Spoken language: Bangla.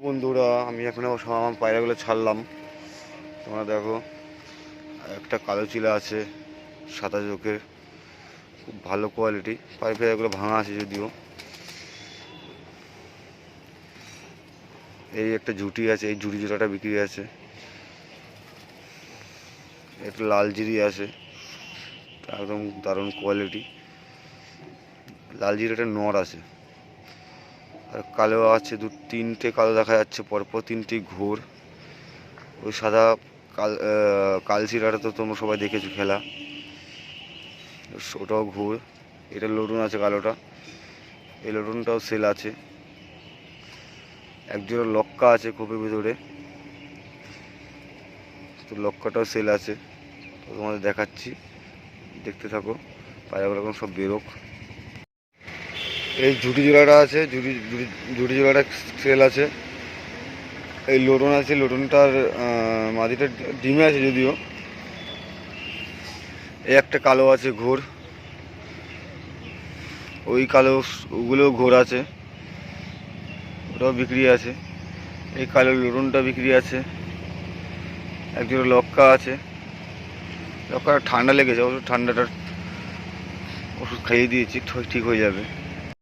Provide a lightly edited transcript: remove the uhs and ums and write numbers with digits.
বন্ধুরা, আমি এখন সব আমার পায়রাগুলো ছাড়লাম। তোমরা দেখো, একটা কালো চিলা আছে সাদা চোখের, খুব ভালো কোয়ালিটি। পায়রাগুলো ভাঙা আছে যদিও। এই একটা ঝুটি আছে, এই ঝুটি জোড়াটা বিক্রি আছে। একটা লাল জিরি আছে, একদম দারুণ কোয়ালিটি। লাল জিরিটা নর আছে, আর কালো আছে তিনটে কালো দেখা যাচ্ছে পরপর, তিনটি ঘোর। ওই সাদা কালচিরাটা তো তোমরা সবাই দেখেছো খেলা, ওটাও ঘোর। এটা লটুন আছে কালোটা, এই লটুনটাও সেল আছে। একজোড়া লক্কা আছে খোপের ভিতরে, তো লক্কাটাও সেল আছে। তো তোমাদের দেখাচ্ছি, দেখতে থাকো। পায়রাগুলো এখন সব বেরোক। এই ঝুটি জোড়াটা আছে, ঝুটি জোড়াটা সেল আছে। এই লটুন আছে, লটুনটার মাদিটা ডিমে আছে যদিও। এই একটা কালো আছে ঘোর, ওই কালো ওগুলোও ঘোর আছে, ওটাও বিক্রি আছে। এই কালো লটুনটা বিক্রি আছে। একজোড়া লক্কা আছে, লক্কাটা ঠান্ডা লেগেছে, অবশ্য ঠান্ডাটার ওষুধ খাইয়ে দিয়েছি, ঠিক হয়ে যাবে।